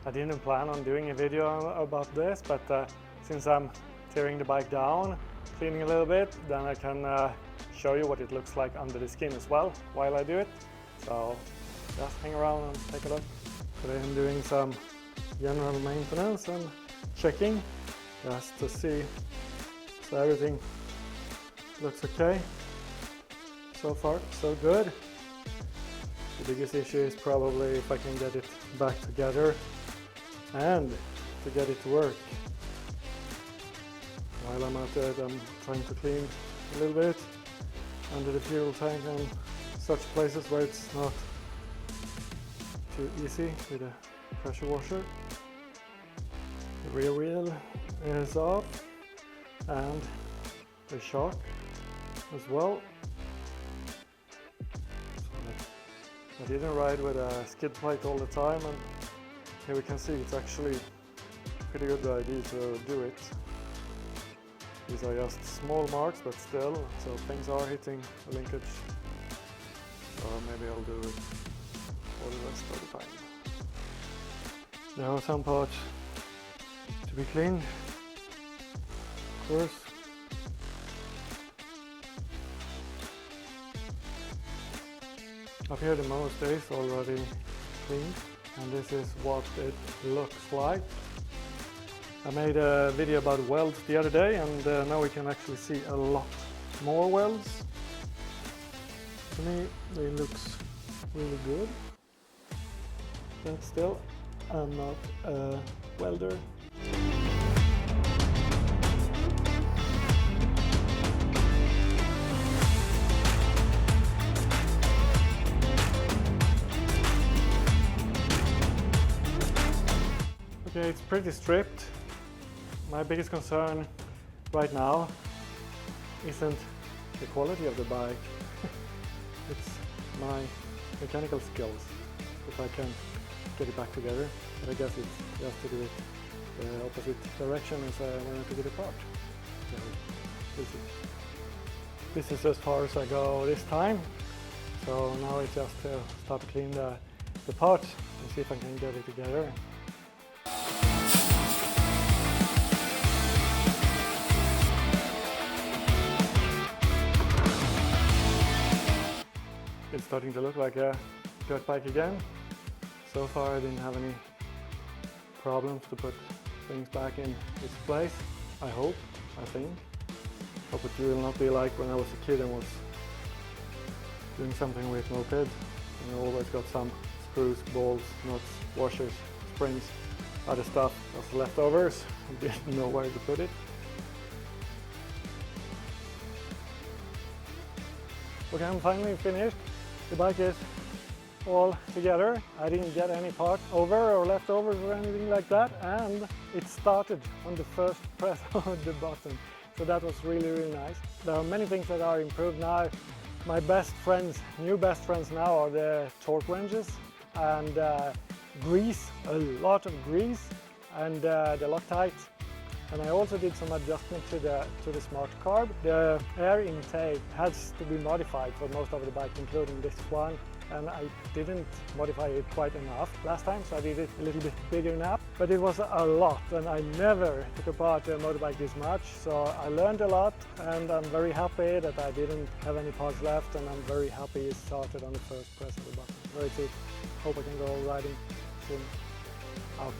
I didn't plan on doing a video about this, but since I'm tearing the bike down, cleaning a little bit, then I can show you what it looks like under the skin as well while I do it. So just hang around and take a look. Today I'm doing some general maintenance and checking just to see so everything looks okay. So far so good. The biggest issue is probably if I can get it back together and to get it to work. While I'm at it, I'm trying to clean a little bit under the fuel tank and such places where it's not too easy with a pressure washer. The rear wheel is off and the shock as well. So I didn't ride with a skid plate all the time, and here we can see it's actually a pretty good idea to do it. These are just small marks, but still, so things are hitting the linkage. So maybe I'll do it for the rest of the time. There are some parts to be cleaned, of course. Up here the most is already cleaned, and this is what it looks like. I made a video about welds the other day, and now we can actually see a lot more welds. To me, they looks really good, but still, I'm not a welder. Okay, it's pretty stripped. My biggest concern right now isn't the quality of the bike, it's my mechanical skills, if I can get it back together. But I guess it's just to do it the opposite direction as I wanted to get apart. So, we'll see. This is as far as I go this time, so now it's just to start to clean the part and see if I can get it together. It's starting to look like a dirt bike again. So far I didn't have any problems to put things back in its place. I hope, I think. Hope it will not be like when I was a kid and was doing something with moped. And I always got some screws, bolts, nuts, washers, springs, other stuff as leftovers. I didn't know where to put it. Okay, I'm finally finished. The bike is all together. I didn't get any part over or leftovers or anything like that, and it started on the first press of the button. So that was really nice. There are many things that are improved now. My best friends, new best friends now, are the torque wrenches and grease, a lot of grease, and the Loctite. And I also did some adjustment to the smart carb. The air intake has to be modified for most of the bike, including this one. And I didn't modify it quite enough last time, so I did it a little bit bigger now. But it was a lot, and I never took apart a motorbike this much. So I learned a lot, and I'm very happy that I didn't have any parts left, and I'm very happy it started on the first press of the button. Very good. Hope I can go riding soon. Out.